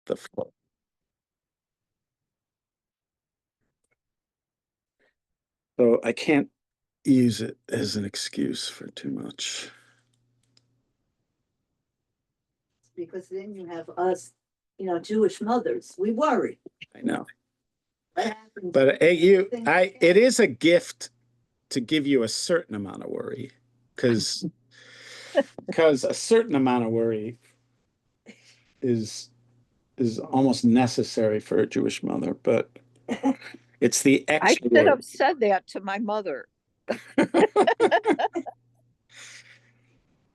the flow. So I can't use it as an excuse for too much. Because then you have us, Jewish mothers. We worry. I know. What happens? But it is a gift to give you a certain amount of worry, because a certain amount of worry is almost necessary for a Jewish mother, but it's the I extra should have said that to my mother.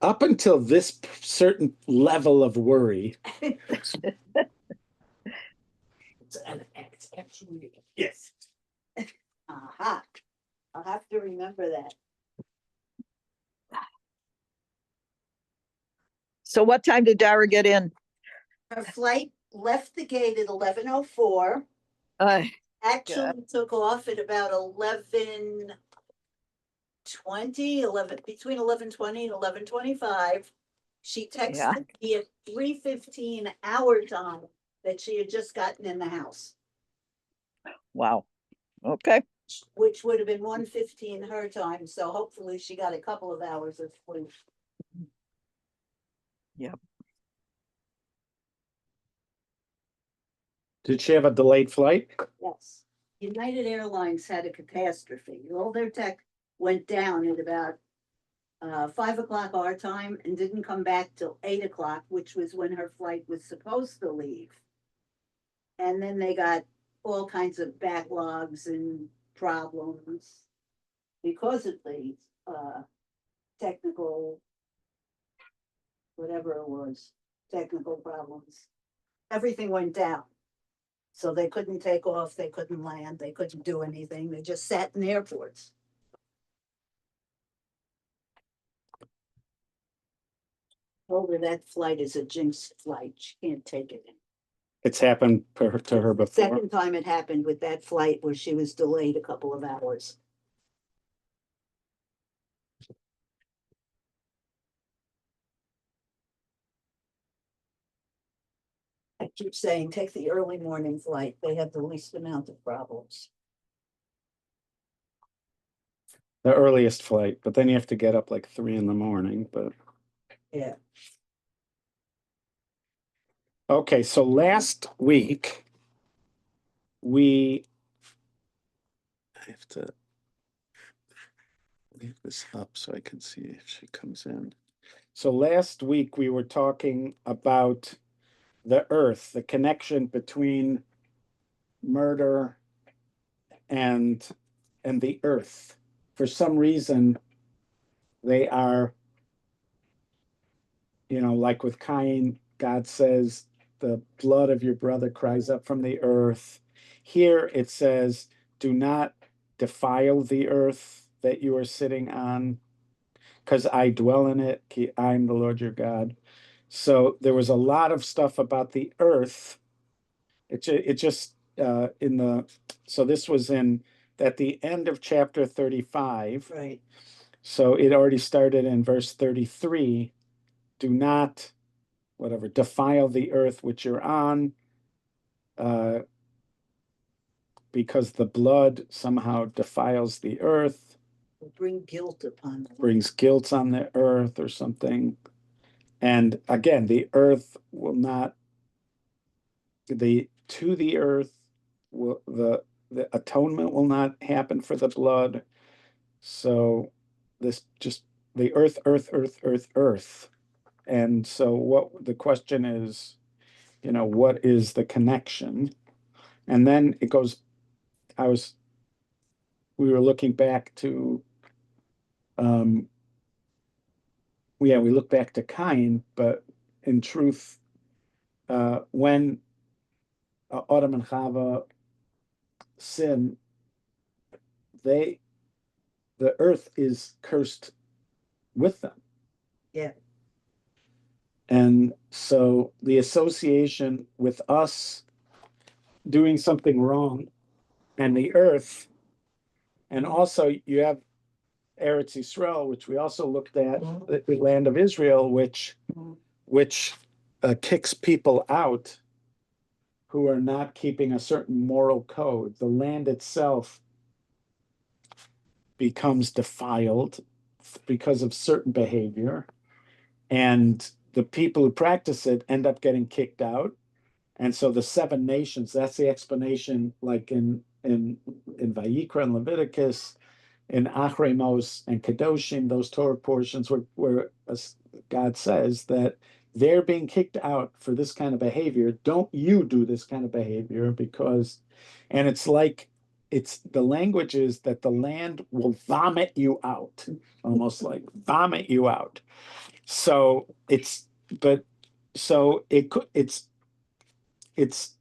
Up until this certain level of worry, it's actually a gift. Aha. I'll have to remember that. So what time did Dara get in? Her flight left the gate at 11:04. Actually took off at about 11:20, between 11:20 and 11:25. She texted me at 3:15 our time that she had just gotten in the house. Wow. Okay. Which would have been 1:15 her time, so hopefully she got a couple of hours of sleep. Yep. Did she have a delayed flight? Yes. United Airlines had a catastrophe. All their tech went down at about 5 o'clock our time and didn't come back till 8 o'clock, which was when her flight was supposed to leave. And then they got all kinds of backlogs and problems because of the technical, whatever it was, technical problems. Everything went down. So they couldn't take off, they couldn't land, they couldn't do anything. They just sat in airports. Over that flight is a jinx flight. She can't take it. It's happened to her before. Second time it happened with that flight where she was delayed a couple of hours. I keep saying, take the early morning flight. They have the least amount of problems. The earliest flight, but then you have to get up like 3 in. But yeah. Okay, so last week I have to leave this up so I can see if she comes in. So last week we were talking about the earth, the connection between murder and the earth. For some reason, they are, like with Cain, God says, the blood of your brother cries up from the earth. Here it says, do not defile the earth that you are sitting on, because I dwell in it. I'm the Lord your God. So there was a lot of stuff about the earth. So this was at the end of chapter 35. Right. So it already started in verse 33. Do not, defile the earth which you're on, because the blood somehow defiles the earth. Bring guilt upon them. Brings guilt on the earth or something. And again, the earth will not, to the earth, the atonement will not happen for the blood. So this just the earth. And so what the question is, what is the connection? And then it goes, we were looking back to, we look back to Cain, but in truth, when Adam and Chava sin, the earth is cursed with them. Yeah. And so the association with us doing something wrong and the earth, and also you have Eretz Yisrael, which we also looked at, the land of Israel, which kicks people out who are not keeping a certain moral code. The land itself becomes defiled because of certain behavior, and the people who practice it end up getting kicked out. And so the seven nations, that's the explanation, like in Vayikra and Leviticus, in Achremos and Kedoshim, those Torah portions where God says that they're being kicked out for this kind of behavior. Don't you do this kind of behavior, because, and it's like, it's the language is that the land will vomit you out, almost like vomit you out. So it's, but so it could, it's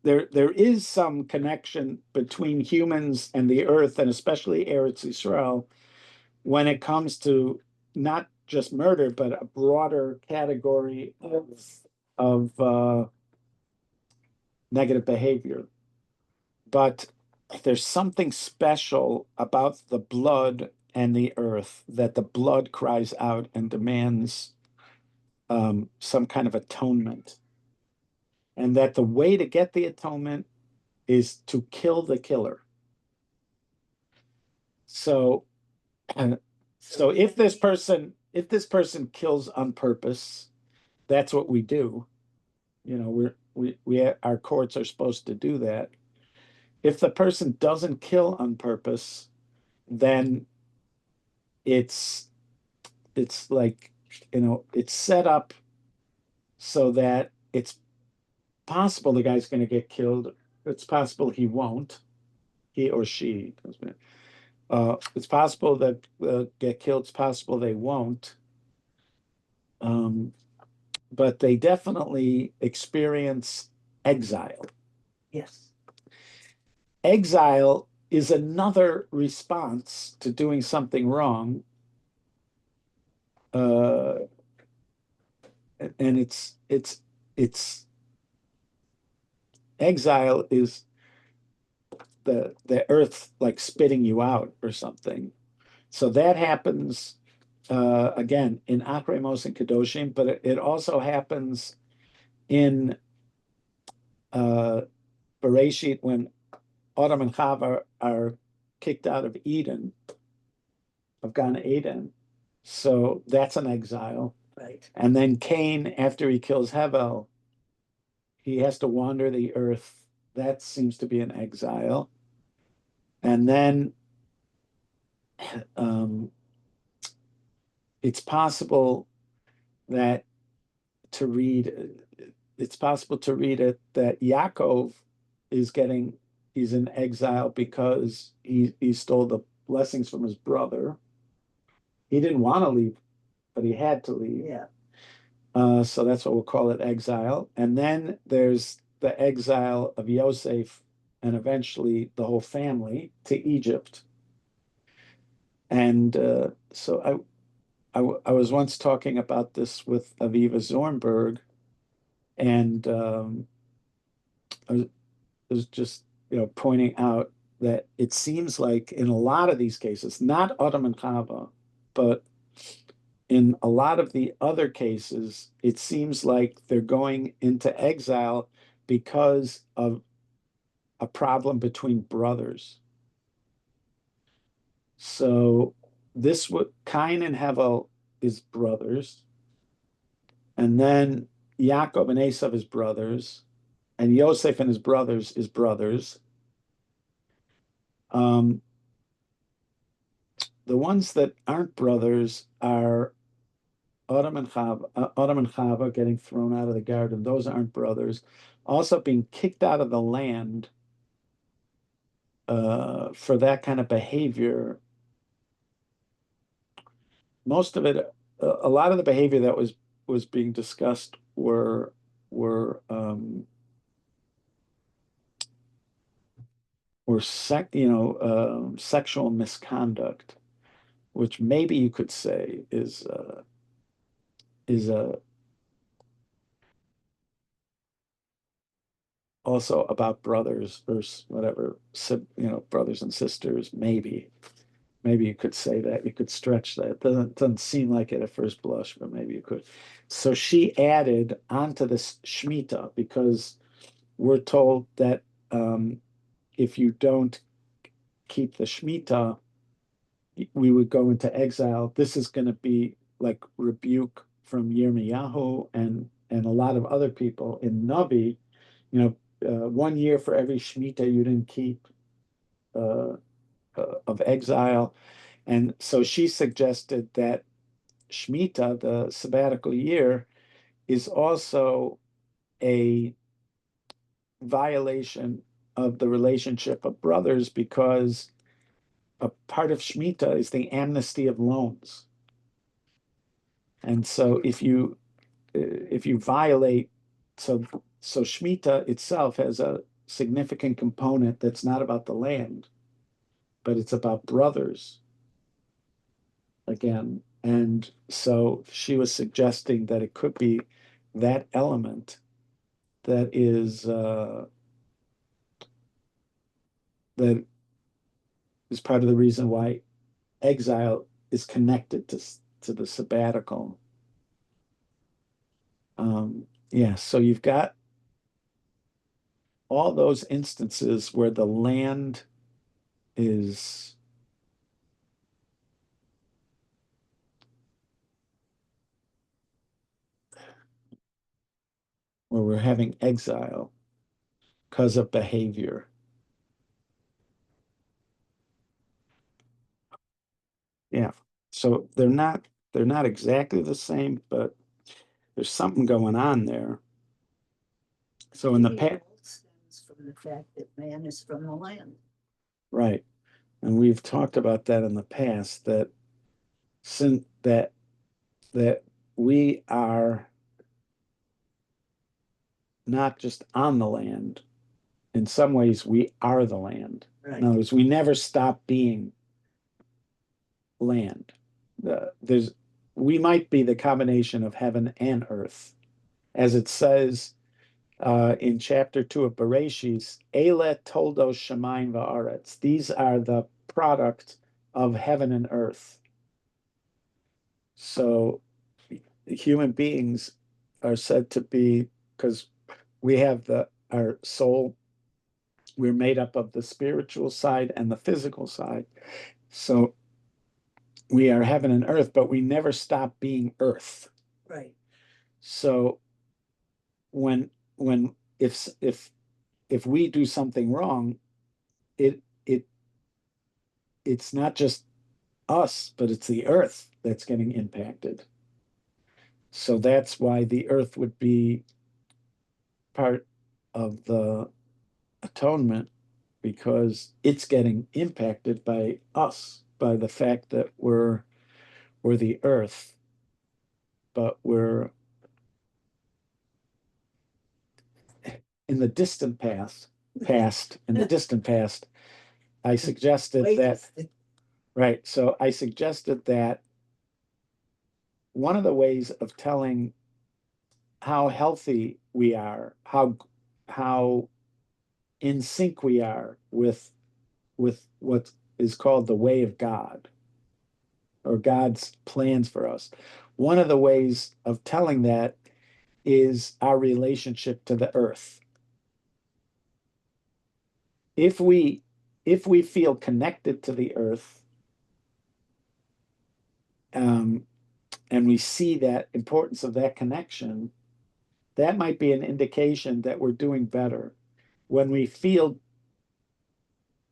there is some connection between humans and the earth, and especially Eretz Yisrael, when it comes to not just murder, but a broader category of negative behavior. But there's something special about the blood and the earth, that the blood cries out and demands some kind of atonement. And that the way to get the atonement is to kill the killer. So, so if this person kills on purpose, that's what we do. You know, our courts are supposed to do that. If the person doesn't kill on purpose, then it's like, you know, it's set up so that it's possible the guy's going to get killed. It's possible he won't, he or she. It's possible that get killed. It's possible they won't. But they definitely experience exile. Yes. Exile is another response to doing something wrong. And it's exile is the earth like spitting you out or something. So that happens again in Akremos and Kedoshim, but it also happens in Bereshit when Adam and Chava are kicked out of Eden, of Gan Eden. So that's an exile. Right. And then Cain, after he kills Hevel, he has to wander the earth. That seems to be an exile. And then it's possible that to read, it's possible to read it that Yaakov he's in exile because he stole the blessings from his brother. He didn't want to leave, but he had to leave. Yeah. So that's what we'll call it, exile. And then there's the exile of Yosef and eventually the whole family to Egypt. And so I was once talking about this with Aviva Zornberg, and I was just, you know, pointing out that it seems like in a lot of these cases, not Adam and Chava, but in a lot of the other cases, it seems like they're going into exile because of a problem between brothers. So this would Cain and Hevel is brothers, and then Yaakov and Esav is brothers, and Yosef and his brothers is brothers. Um, the ones that aren't brothers are Adam and Chava getting thrown out of the garden. Those aren't brothers. Also being kicked out of the land for that kind of behavior. Most of it, a lot of the behavior that was being discussed were sexual misconduct, which maybe you could say is a also about brothers or whatever, brothers and sisters. Maybe you could say that. You could stretch that. It doesn't seem like it at first blush, but maybe you could. So she added onto this Shemitah because we're told that if you don't keep the Shemitah, we would go into exile. This is going to be like rebuke from Yirmiyahu and a lot of other people in Navi. 1 year for every Shemitah you didn't keep of exile. And so she suggested that Shemitah, the sabbatical year, is also a violation of the relationship of brothers because a part of Shemitah is the amnesty of loans. And so if you violate, so Shemitah itself has a significant component that's not about the land, but it's about brothers again. And so she was suggesting that it could be that element that that is part of the reason why exile is connected to the sabbatical. Yeah, so you've got all those instances where the land is where we're having exile because of behavior. Yeah. So they're not exactly the same, but there's something going on there. So in the Maybe it past, all stems from the fact that man is from the land. right. And we've talked about that in the past that since that we are not just on the land. In some ways, we are the land. Right. In other words, we never stop being land. We might be the combination of heaven and earth, as it says in chapter 2 of Bereshis, Ele toldos shamayim va'aretz. These are the product of heaven and earth. So human beings are said to be, because we have our soul, we're made up of the spiritual side and the physical side. So we are heaven and earth, but we never stop being earth. Right. So when when if we do something wrong, it it it's not just us, but it's the earth that's getting impacted. So that's why the earth would be part of the atonement because it's getting impacted by us, by the fact that we're the earth, but we're in the distant in the distant past, I suggested that, right. So I suggested that one of the ways of telling how healthy we are, how in sync we are with what is called the way of God or God's plans for us. One of the ways of telling that is our relationship to the earth. If we feel connected to the earth, and we see that importance of that connection, that might be an indication that we're doing better. When we feel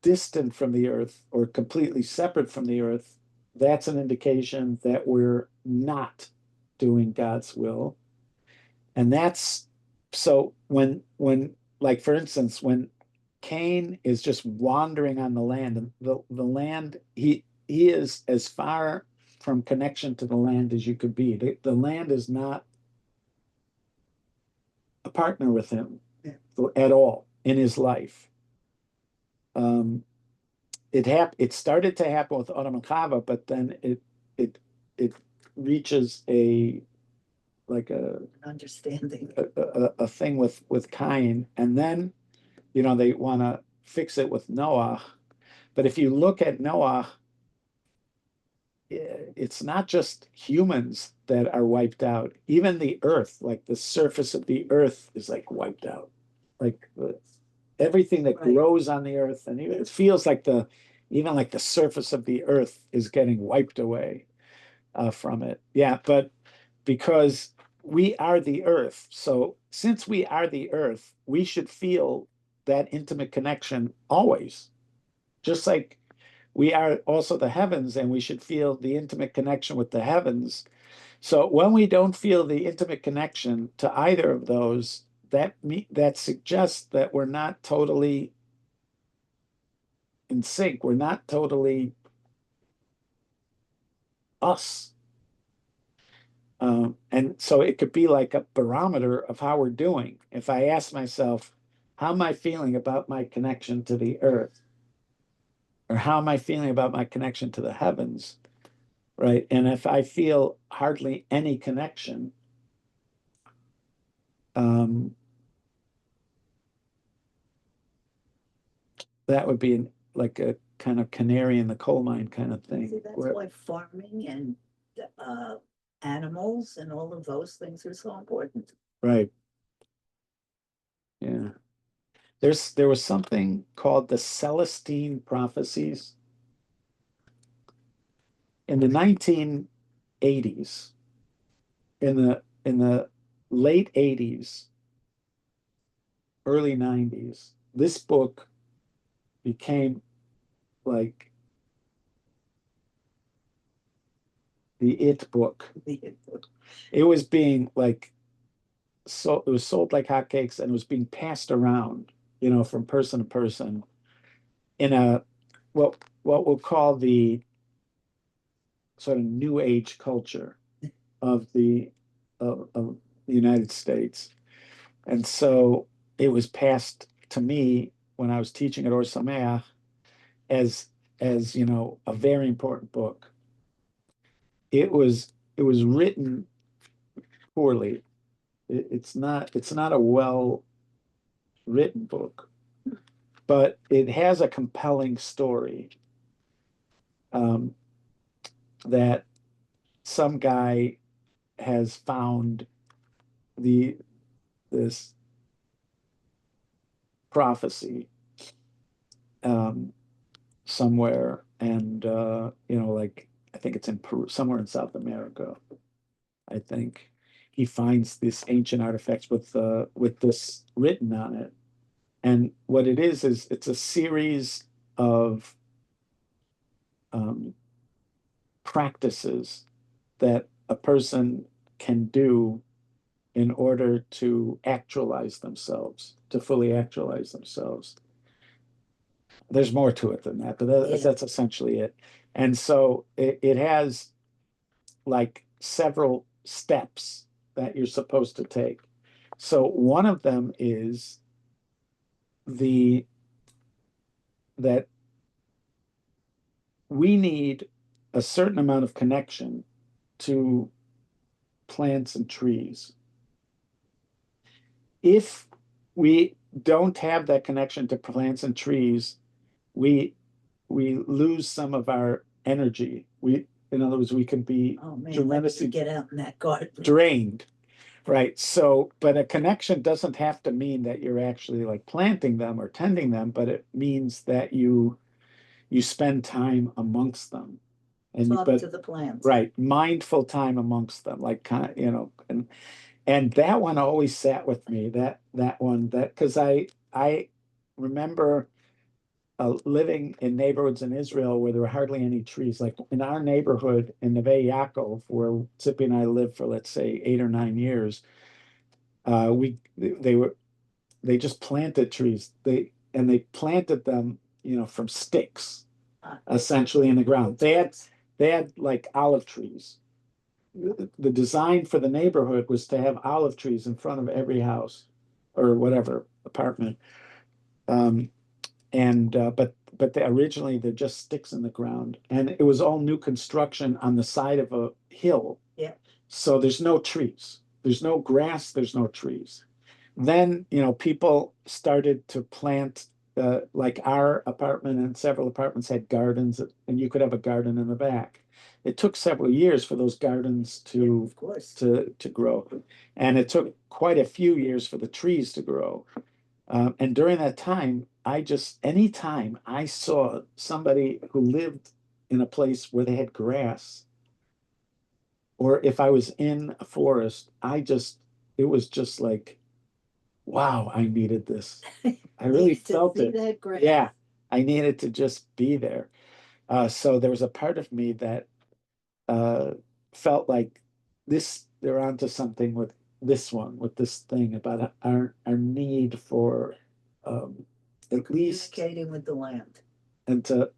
distant from the earth or completely separate from the earth, that's an indication that we're not doing God's will. And that's so when like for instance, when Cain is just wandering on the land, and the land, he is as far from connection to the land as you could be. The land is not a partner with him at all in his life. It started to happen with Adam and Chava, but then it reaches a like Understanding. a thing with Cain, and then they want to fix it with Noah. But if you look at Noah, it's not just humans that are wiped out. Even the earth, like the surface of the earth, is like wiped out. like everything that Right. grows on the earth, and it feels like even like the surface of the earth is getting wiped away from it. Yeah, but because we are the earth, so since we are the earth, we should feel that intimate connection always, just like we are also the heavens, and we should feel the intimate connection with the heavens. So when we don't feel the intimate connection to either of those, that suggests that we're not totally in sync. We're not totally us. And so it could be like a barometer of how we're doing. If I ask myself, how am I feeling about my connection to the earth? Or how am I feeling about my connection to the heavens? Right. And if I feel hardly any connection, um, that would be like a kind of canary in the coal mine kind of thing. See, that's where- why farming and animals and all of those things are so important. Right. Yeah. There was something called the Celestine prophecies in the 1980s. In the late 80s, early 90s, this book became like the it book. It was being like, so it was sold like hotcakes, and it was being passed around, from person to person in a what we'll call the sort of new age culture of of the United States. And so it was passed to me when I was teaching at Or Sameach as a very important book. It was written poorly. It's not a well written book, but it has a compelling story, um, that some guy has found the this prophecy, um, somewhere, and like I think it's in Peru, somewhere in South America. I think he finds this ancient artifacts with this written on it, and what it is it's a series of um, practices that a person can do in order to actualize themselves, to fully actualize themselves. There's more to it than that, but that's essentially it. And so it has like several steps that you're supposed to take. So one of them is the that we need a certain amount of connection to plants and trees. If we don't have that connection to plants and trees, we we lose some of our energy. In other words, we can be Oh, man, tremendously get out in that garden. drained. Right. So, but a connection doesn't have to mean that you're actually like planting them or tending them, but it means that you spend time amongst them. Talk But to the plants. right, mindful time amongst them, like kind of, and that one always sat with me. That one, that because I remember living in neighborhoods in Israel where there were hardly any trees. Like in our neighborhood in Neve Yaakov, where Tzipi and I lived for, let's say, 8 or 9 years, they just planted trees. They planted them, from sticks, essentially in the ground. They had like olive trees. The design for the neighborhood was to have olive trees in front of every house or whatever apartment. Um, and but originally they're just sticks in the ground, and it was all new construction on the side of a hill. Yeah. So there's no trees, there's no grass, there's no trees. Then people started to plant, like our apartment and several apartments had gardens, and you could have a garden in the back. It took several years for those gardens Of course. to grow, and it took quite a few years for the trees to grow. And during that time, anytime I saw somebody who lived in a place where they had grass, or if I was in a forest, it was just like, wow, I needed this. I really Needed to felt see it. that grass. Yeah, I needed to just be there. So there was a part of me that uh, felt like they're onto something with with this thing about our need for at least Communicating with the land. and to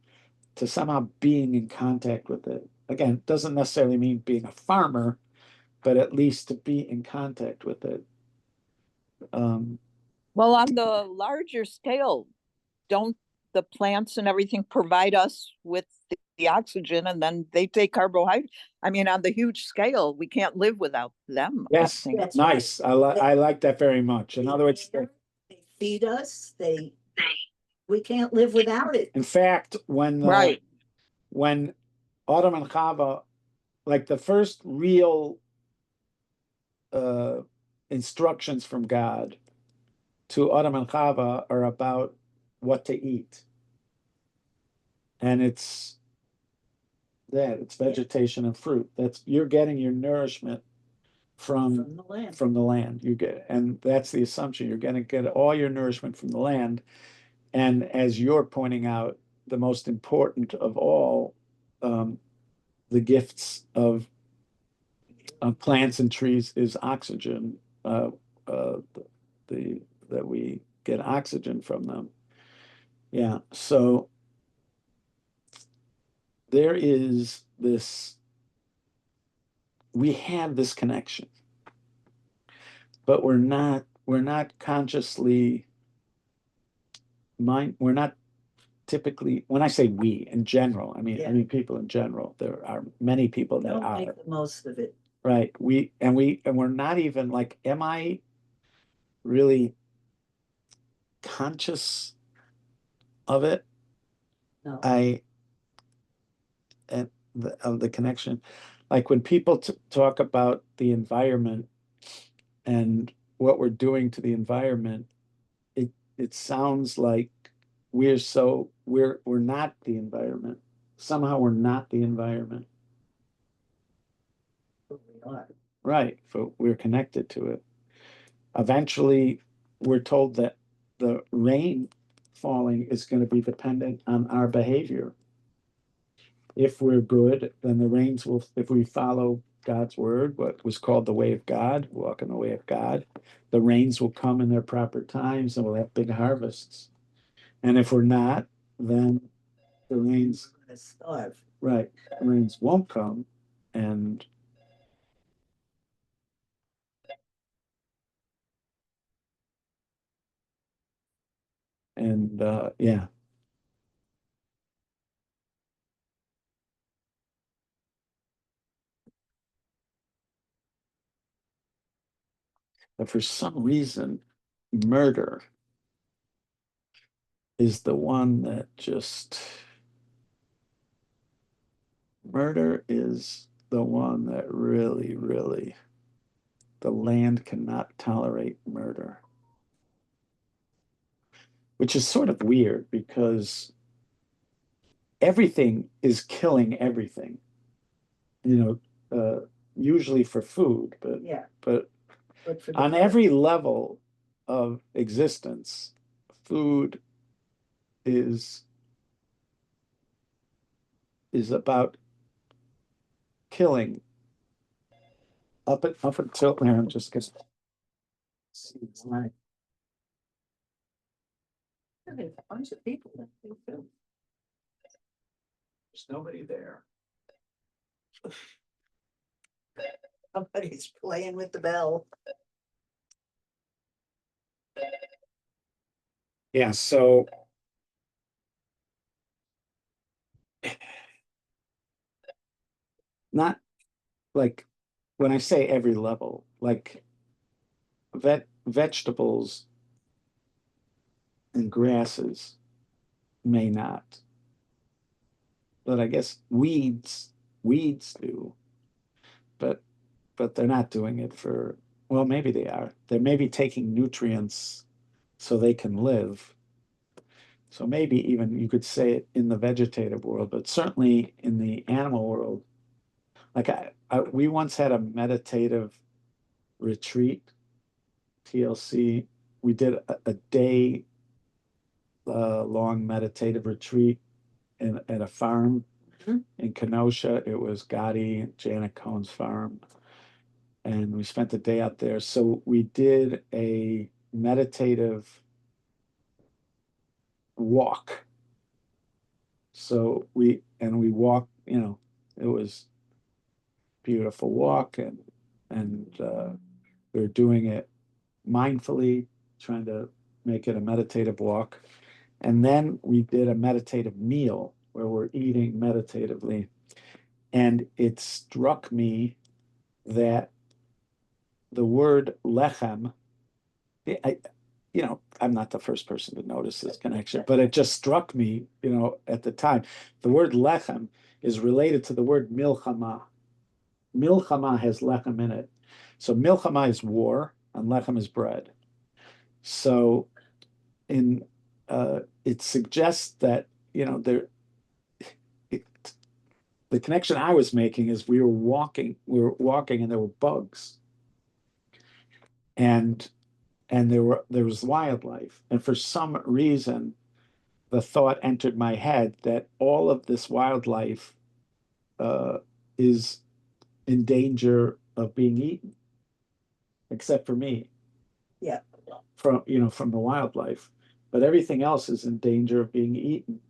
somehow being in contact with it. Again, doesn't necessarily mean being a farmer, but at least to be in contact with it. Um, Well, on the larger scale, don't the plants and everything provide us with the oxygen and then they take carbohydrate? I mean, on the huge scale, we can't live without them, I yes, think. That's right. nice. I like that very much. In other words, They feed us, we can't live without it. in fact, Right. when Adam and Chava, like the first real uh, instructions from God to Adam and Chava are about what to eat, and it's vegetation and fruit. That's you're getting your nourishment From the land. from the land. And that's the assumption. You're going to get all your nourishment from the land. And as you're pointing out, the most important of all, the gifts of plants and trees is oxygen. Uh, the that we get oxygen from them. Yeah. So there is this. We have this connection, but we're not consciously mind. We're not typically, when I say we in general, I Yeah. mean people in general. There are many people that Don't are. make the most of it. Right. We're not even like, am I really conscious of it? No. I and of the connection. Like when people talk about the environment and what we're doing to the environment, it sounds like we're not the environment. Somehow we're not the environment. But we are. Right. But we're connected to it. Eventually, we're told that the rain falling is going to be dependent on our behavior. If we're good, then the rains will, if we follow God's word, what was called the way of God, walk in the way of God, the rains will come in their proper times and we'll have big harvests. And if we're not, then the rains, We're gonna starve. right, the rains won't come. And yeah, but for some reason, murder is the one that just murder is the one that really, really, the land cannot tolerate murder, which is sort of weird because everything is killing everything, you usually for food, Yeah, but but for the on every level of existence, food is about killing up until here, I'm just gonna see why. There's a bunch of people that do too. There's nobody there. Somebody's playing with the bell. Yeah, so not like when I say every level, like vegetables and grasses may not, but I guess weeds do, but they're not doing it for, well, maybe they are. They may be taking nutrients so they can live. So maybe even you could say it in the vegetative world, but certainly in the animal world. Like we once had a meditative retreat, TLC. We did a day long meditative retreat at a farm in Kenosha. It was Gotti and Janet Cohen's farm. And we spent the day out there. So we did a meditative walk. So we walked, it was beautiful walk, and we were doing it mindfully, trying to make it a meditative walk. And then we did a meditative meal where we're eating meditatively. And it struck me that the word lechem, I'm not the first person to notice this connection, but it just struck me, at the time. The word lechem is related to the word milchama. Milchama has lechem in it. So milchama is war and lechem is bread. So it suggests that, the connection I was making is we were walking and there were bugs. And there was wildlife. And for some reason, the thought entered my head that all of this wildlife is in danger of being eaten, except for me. Yeah. From the wildlife, but everything else is in danger of being eaten.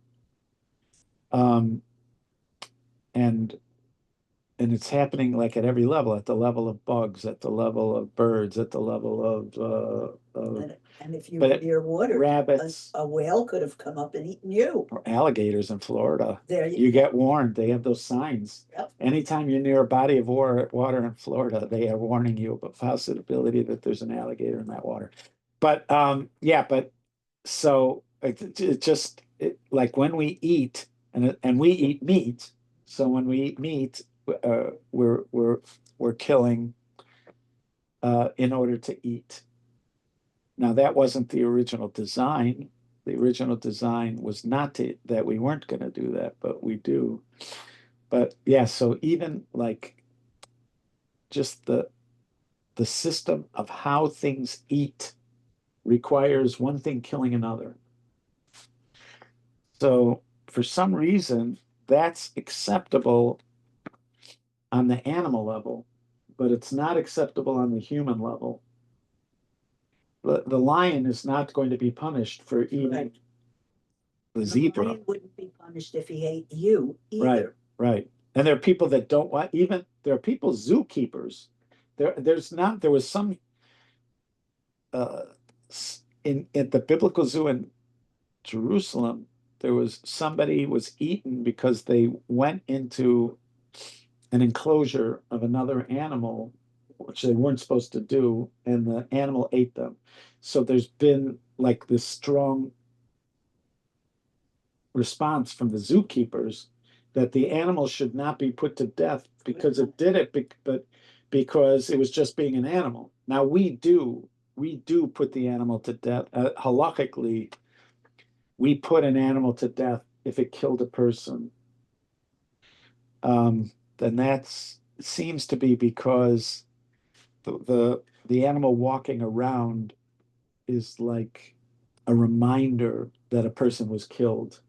And it's happening like at every level, at the level of bugs, at the level of birds, at the level of And if you but were near water, rabbits, a whale could have come up and eaten you. or alligators in Florida. There You get warned. They have those signs. Yep. Anytime you're near a body of water in Florida, they are warning you about possibility that there's an alligator in that water. But so it just like when we eat and we eat meat. So when we eat meat, we're killing in order to eat. Now that wasn't the original design. The original design was not that we weren't going to do that, but we do. But yeah, so even like just the system of how things eat requires one thing killing another. So for some reason, that's acceptable on the animal level, but it's not acceptable on the human level. The lion is not going to be punished for eating Right. the The zebra. lion wouldn't be punished if he ate you either. Right. And there are people that don't want, even there are people, zookeepers. There was some at the biblical zoo in Jerusalem, there was somebody was eaten because they went into an enclosure of another animal, which they weren't supposed to do, and the animal ate them. So there's been like this strong response from the zookeepers that the animal should not be put to death because it did it, but because it was just being an animal. Now we do put the animal to death. Halakhically, we put an animal to death if it killed a person. Then that seems to be because the animal walking around is like a reminder that a person was killed.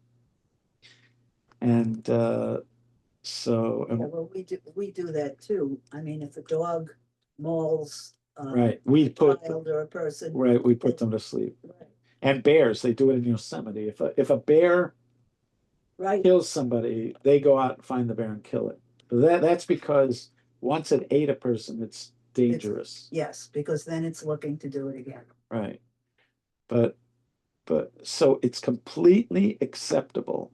And so Yeah, well, we do that too. I mean, if a dog mauls right, we a put child or a person, we put them to sleep. right, And bears, they do it in Yosemite. If a bear right, kills somebody, they go out and find the bear and kill it. That's because once it ate a person, it's dangerous. yes, because then it's looking to do it again. Right. But so it's completely acceptable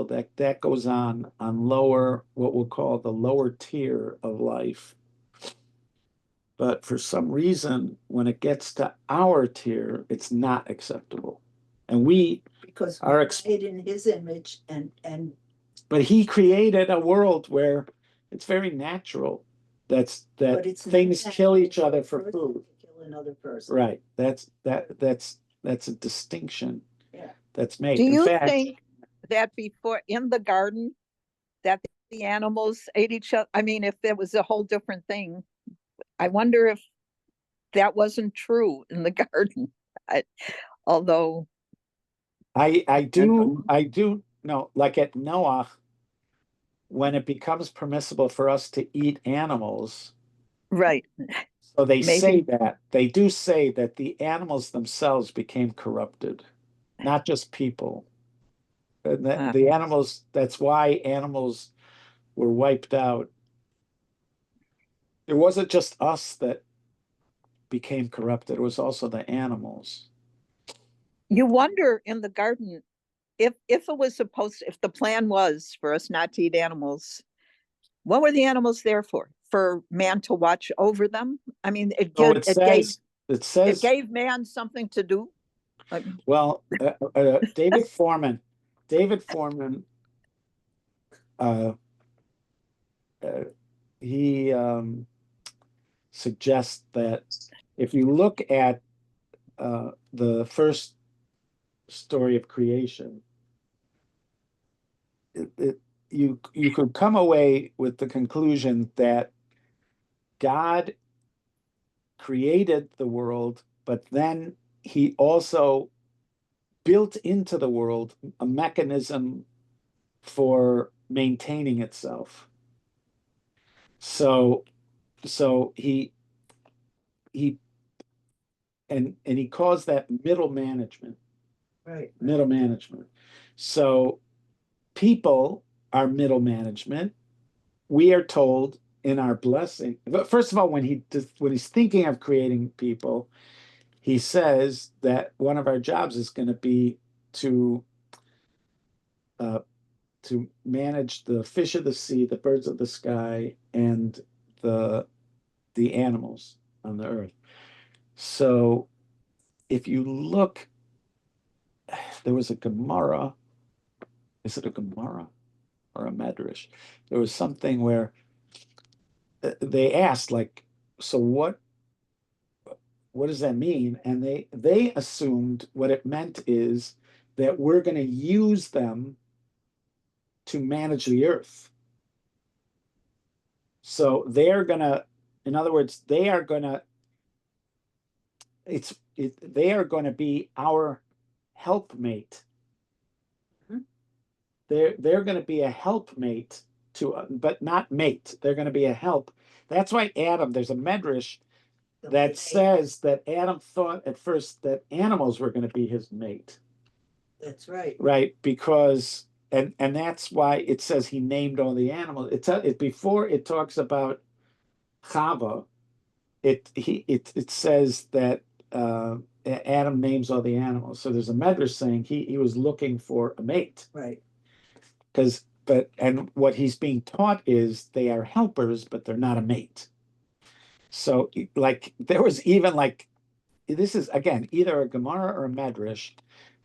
that that goes on lower, what we'll call the lower tier of life. But for some reason, when it gets to our tier, it's not acceptable. And we Because are we're made in his image and but he created a world where it's very natural that but it's not things kill natural each other for for a person food. to kill another person. Right. That's a distinction Yeah. that's made. Do In you fact, think that before in the garden that the animals ate each other? I mean, if there was a whole different thing, I wonder if that wasn't true in the garden. I, although, I do know, like at Noah, when it becomes permissible for us to eat animals, right, so maybe. they do say that the animals themselves became corrupted, not just people. And that Uh, the animals, that's why animals were wiped out. It wasn't just us that became corrupted, it was also the animals. you wonder in the garden if it was supposed if the plan was for us not to eat animals, what were the animals there for? For man to watch over them? I mean, So it it says, gave man something to do. I mean, well, David Foreman, uh, uh, he suggests that if you look at the first story of creation, you could come away with the conclusion that God created the world, but then he also built into the world a mechanism for maintaining itself. So so he and he calls that middle management. Right. Middle management. So people are middle management. We are told in our blessing, but first of all, when he's thinking of creating people, he says that one of our jobs is going to be to uh, to manage the fish of the sea, the birds of the sky, and the the animals on the earth. So if you look, there was a Gemara. Is it a Gemara or a Medrash? There was something where they asked, like, so what does that mean? And they assumed what it meant is that we're going to use them to manage the earth. So they're gonna, in other words, they are going to be our helpmate. Mhm. They're going to be a helpmate to, but not mate. They're going to be a help. That's why Adam. There's a medrash that says that Adam thought at first that animals were going to be his mate. That's right. Right, because and that's why it says he named all the animals. It before it talks about Chava, it says that Adam names all the animals. So there's a medrash saying he was looking for a mate. Right. And what he's being taught is they are helpers, but they're not a mate. So like there was even like this is again either a Gemara or a Medrash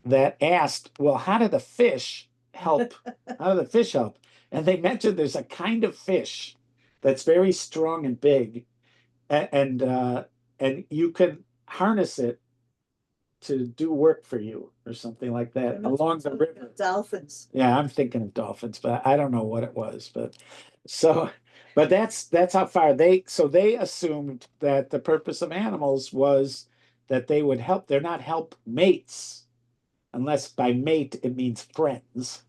that asked, well, how do the fish help? How do the fish help? And they mentioned there's a kind of fish that's very strong and big, and you can harness it to do work for you or something like that along the river. Dolphins. Yeah, I'm thinking of dolphins, but I don't know what it was. So, but that's how far they assumed that the purpose of animals was that they would help. They're not help mates, unless by mate it means friends,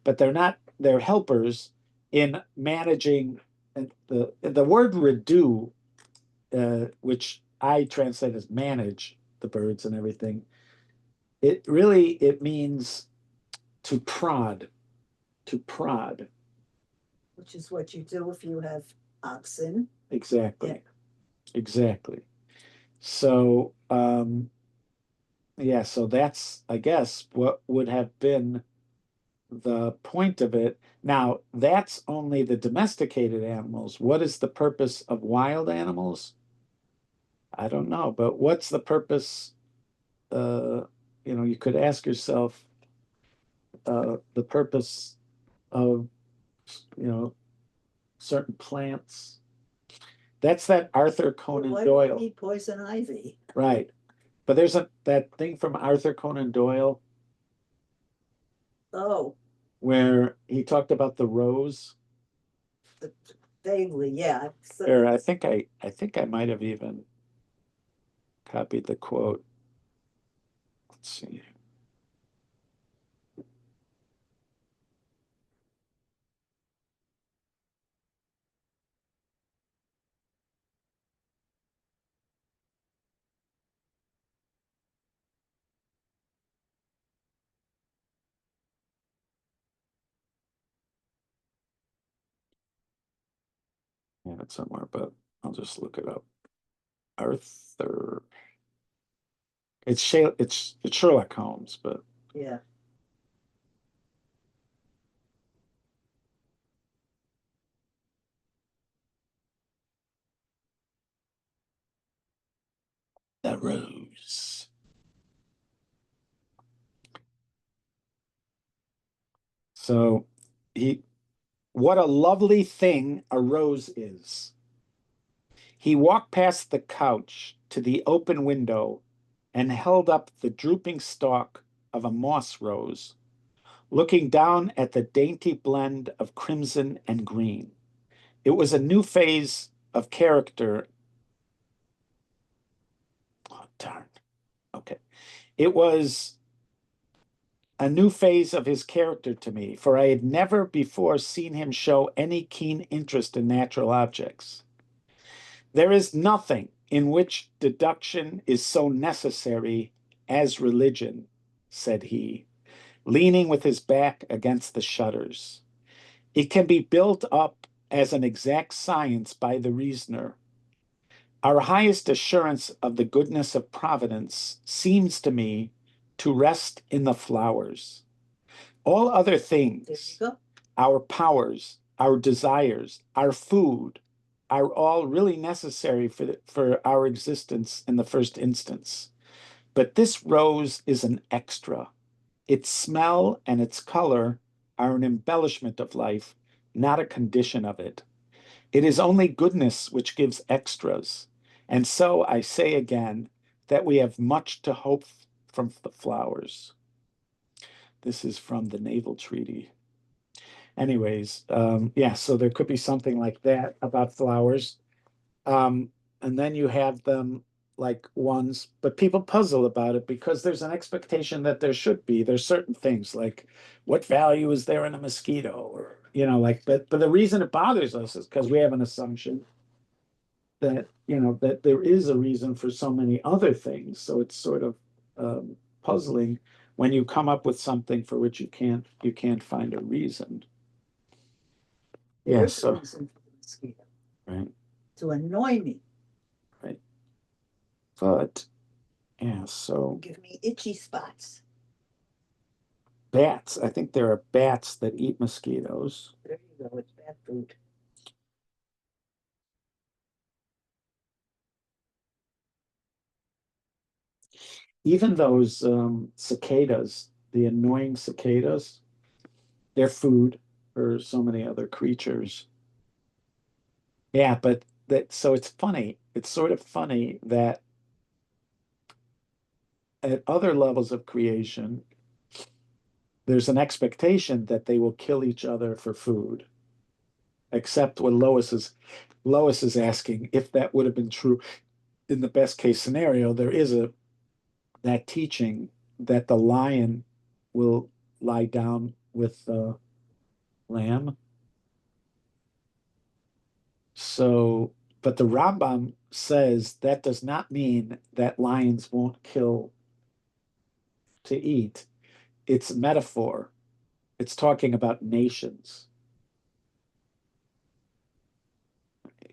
but they're helpers in managing the word redo, which I translate as manage the birds and everything. It means to prod, to prod. Which is what you do if you have oxen. Exactly. Yeah. Exactly. So, yeah, so that's, I guess, what would have been the point of it. Now, that's only the domesticated animals. What is the purpose of wild animals? I don't know, but what's the purpose? You could ask yourself, the purpose of, certain plants. That's that Arthur But Conan why do we Doyle. need poison ivy? Right. But there's that thing from Arthur Conan Doyle Oh, where he talked about the rose. vaguely, yeah. Or I think I might have even copied the quote. Let's see. Yeah, it's somewhere, but I'll just look it up. Arthur. It's Sherlock Holmes, but Yeah. the rose. So he what a lovely thing a rose is. He walked past the couch to the open window and held up the drooping stalk of a moss rose, looking down at the dainty blend of crimson and green. It was a new phase of character. Oh, darn. Okay. It was a new phase of his character to me, for I had never before seen him show any keen interest in natural objects. There is nothing in which deduction is so necessary as religion, said he, leaning with his back against the shutters. It can be built up as an exact science by the reasoner. Our highest assurance of the goodness of Providence seems to me to rest in the flowers. All other things, our powers, our desires, our food, are all really necessary for our existence in the first instance. But this rose is an extra. Its smell and its color are an embellishment of life, not a condition of it. It is only goodness which gives extras. And so I say again that we have much to hope from the flowers. This is from the Naval Treaty. Anyways, yeah, so there could be something like that about flowers. And then you have them like ones, but people puzzle about it because there's an expectation that there should be. There's certain things like what value is there in a mosquito, or like, but the reason it bothers us is because we have an assumption that that there is a reason for so many other things. So it's sort of puzzling when you come up with something for which you can't find a reason. There Yeah, is a so reason for the mosquito, right, to annoy me, right. But yeah, so give me itchy spots. bats. I think there are bats that eat mosquitoes. There you go, it's bad food. Even those cicadas, the annoying cicadas, they're food for so many other creatures. Yeah, but that so it's funny. It's sort of funny that at other levels of creation, there's an expectation that they will kill each other for food. Except when Lois is asking if that would have been true in the best case scenario, there is that teaching that the lion will lie down with the lamb. So, but the Rambam says that does not mean that lions won't kill to eat. It's a metaphor. It's talking about nations.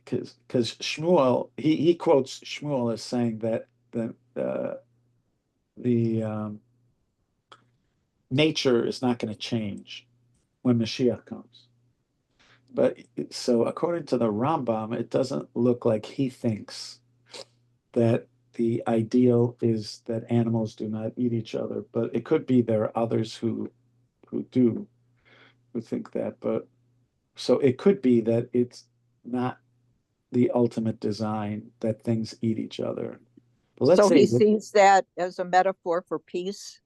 Because Shmuel, he quotes Shmuel as saying that the nature is not going to change when Mashiach comes. But so according to the Rambam, it doesn't look like he thinks that the ideal is that animals do not eat each other, but it could be there are others who do who think that. But so it could be that it's not the ultimate design, that things eat each other. But let's So say he that, sees that as a metaphor for peace,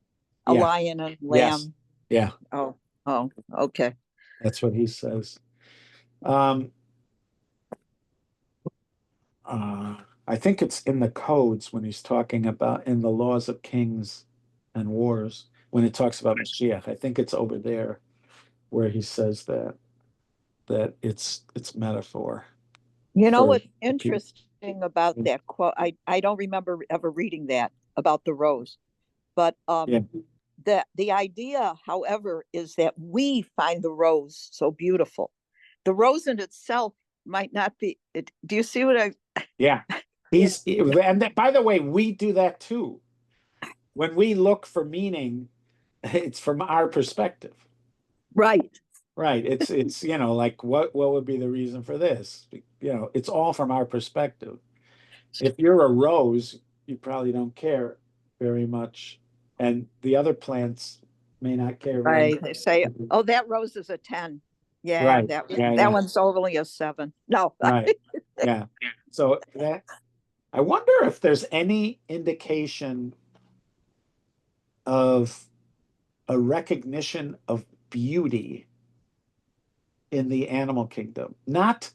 a yeah, lion and yes, lamb. yeah, Oh, oh, okay. that's what he says. Um, uh, I think it's in the codes when he's talking about in the laws of kings and wars, when it talks about Mashiach. I think it's over there where he says that it's metaphor You know for what's the people. interesting about that quote? I don't remember ever reading that about the rose, but Yeah, the idea, however, is that we find the rose so beautiful. The rose in itself might not be. Do you see what I? yeah. Yeah, And that, by the way, we do that too. When we look for meaning, it's from our perspective. Right, Right. It's like what would be the reason for this? It's all from our perspective. If you're a rose, you probably don't care very much, and the other plants may not care very right. They say, much. "Oh, that rose is a 10." Yeah, Right. that Yeah, that yeah. one's only a 7. No, Right. Yeah. So that I wonder if there's any indication of a recognition of beauty in the animal kingdom. Not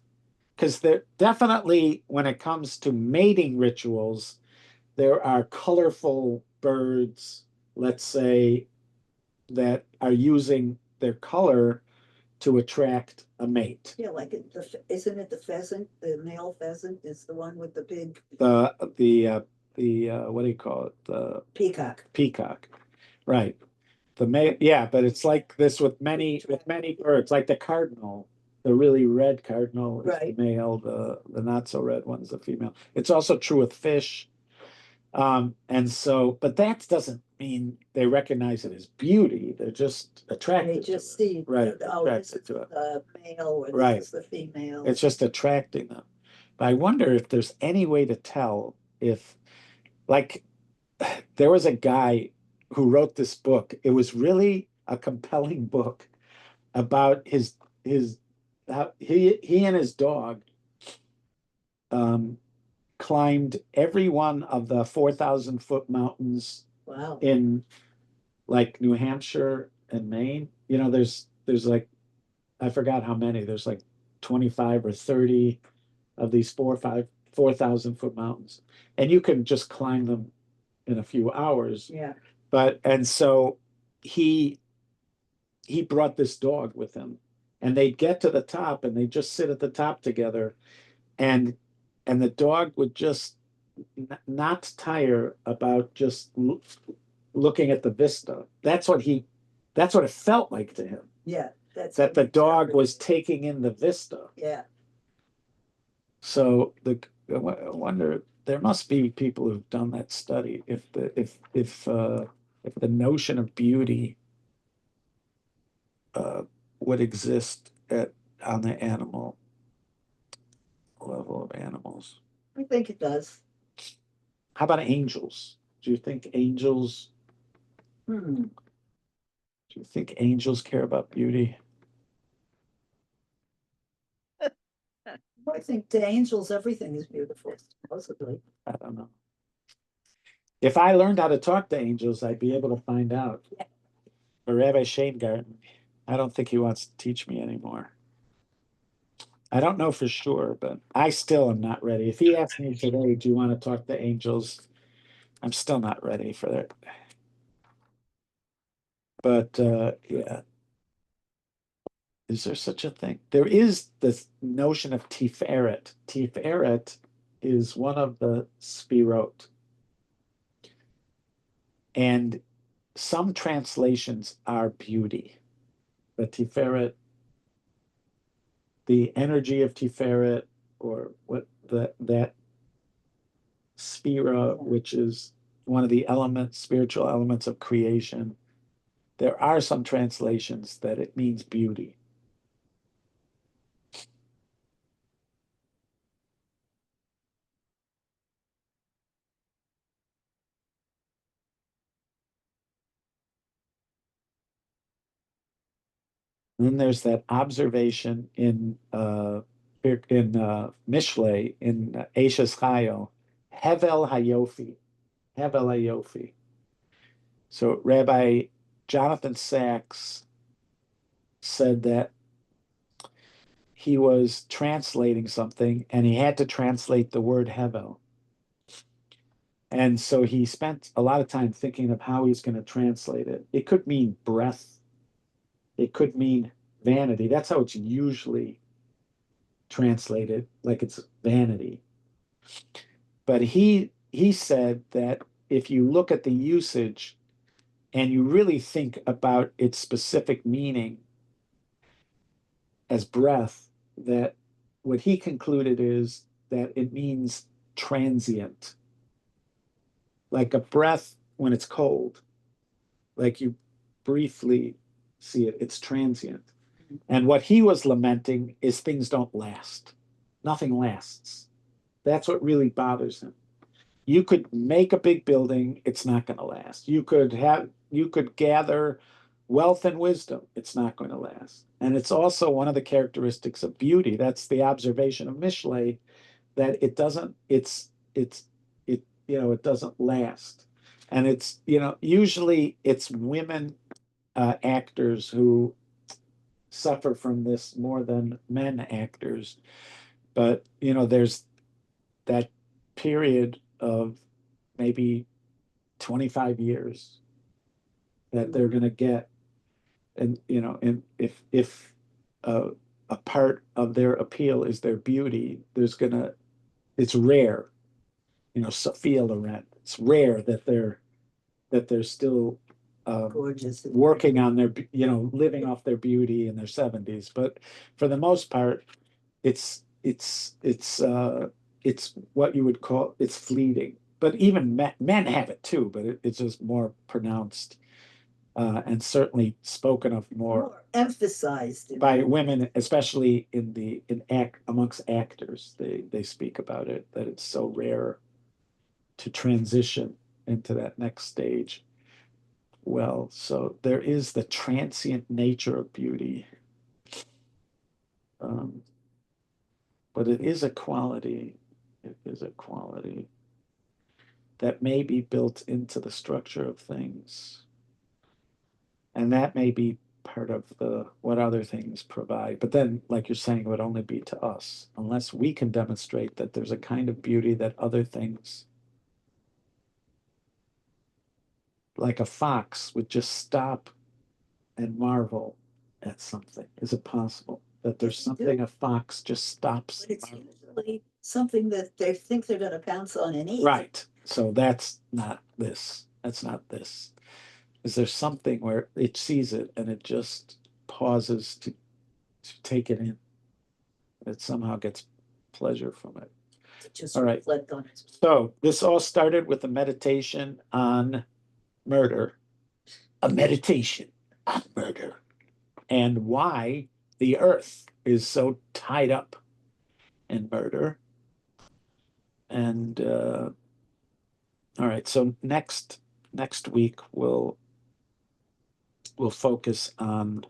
because there definitely, when it comes to mating rituals, there are colorful birds, let's say, that are using their color to attract a mate. yeah, like isn't it the pheasant? The male pheasant is the one with the big The what do you call it? The peacock. peacock, right? The male, yeah, but it's like this with many birds, like the cardinal. The really red cardinal is the Right. male, the not so red one is the female. It's also true with fish. And so, but that doesn't mean they recognize it as beauty. They're just They attracted to just it. see, Right, oh, this attracted is to it. the male or this Right. is the female. It's just attracting them. But I wonder if there's any way to tell if, like, there was a guy who wrote this book. It was really a compelling book about his how he and his dog um, climbed every one of the 4,000-foot mountains Wow. in like New Hampshire and Maine. There's like I forgot how many. There's like 25 or 30 of these 4,000-foot mountains, and you can just climb them in a few hours. Yeah. And so he he brought this dog with him, and they'd get to the top, and they'd just sit at the top together, and the dog would just not tire about just looking at the vista. That's what it felt like to him. Yeah. That's That the dog was taking in the vista. Yeah. So I wonder, there must be people who've done that study, if the notion of beauty uh, would exist on the animal level of animals. I think it does. How about angels? Do you think angels Hmm. do you think angels care about beauty? I think to angels, everything is beautiful, supposedly. I don't know. If I learned how to talk to angels, I'd be able to find out. But Rabbi Shanegarten, I don't think he wants to teach me anymore. I don't know for sure, but I still am not ready. If he asked me today, do you want to talk to angels? I'm still not ready for that. But yeah, is there such a thing? There is this notion of Tiferet. Tiferet is one of the Spirot. And some translations are beauty. But Tiferet, the energy of Tiferet, or what that Spira, which is one of the spiritual elements of creation, there are some translations that it means beauty. And then there's that observation in Mishlei, in Eishes Chayo, Hevel Hayofi. Hevel Hayofi. So Rabbi Jonathan Sachs said that he was translating something and he had to translate the word Hevel. And so he spent a lot of time thinking of how he's going to translate it. It could mean breath. It could mean vanity. That's how it's usually translated, like it's vanity. But he said that if you look at the usage and you really think about its specific meaning as breath, that what he concluded is that it means transient. Like a breath when it's cold, like you briefly see it, it's transient. And what he was lamenting is things don't last. Nothing lasts. That's what really bothers him. You could make a big building, it's not going to last. You could gather wealth and wisdom, it's not going to last. And it's also one of the characteristics of beauty. That's the observation of Mishlei, that it doesn't, it doesn't last. And it's, usually it's women actors who suffer from this more than men actors. But, there's that period of maybe 25 years that they're going to get. And, and if a part of their appeal is their beauty, it's rare, Sophia Loren, it's rare that they're still Gorgeous. working on their, living off their beauty in their 70s. But for the most part, it's what you would call, it's fleeting. But even men have it too, but it's just more pronounced, and certainly spoken of more Emphasized by women, especially amongst actors. They speak about it, that it's so rare to transition into that next stage. Well, so there is the transient nature of beauty. But it is a quality. It is a quality that may be built into the structure of things. And that may be part of what other things provide. But then, like you're saying, it would only be to us, unless we can demonstrate that there's a kind of beauty that other things, like a fox, would just stop and marvel at something. Is it possible that there's something a fox just stops? But it's usually something that they think they're going to pounce on and eat. Right. So that's not this. That's not this. Is there something where it sees it and it just pauses to take it in? It somehow gets pleasure from it. Just all right. reflect on it. So this all started with a meditation on murder, a meditation on murder, and why the earth is so tied up in murder. And all right, so next week we'll focus on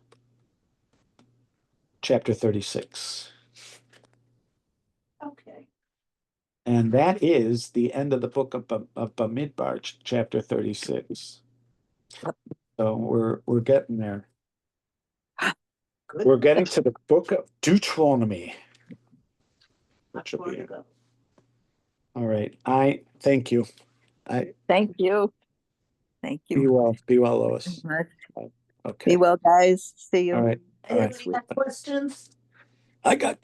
chapter 36. Okay. And that is the end of the book of Bamidbar, chapter 36. So we're getting there. Good. We're getting to the book of Deuteronomy. Much more to go. All right. I thank you. Thank you. Thank Be you. well, Lois. Okay. Be well, guys. See you. All right. Anybody have questions? I got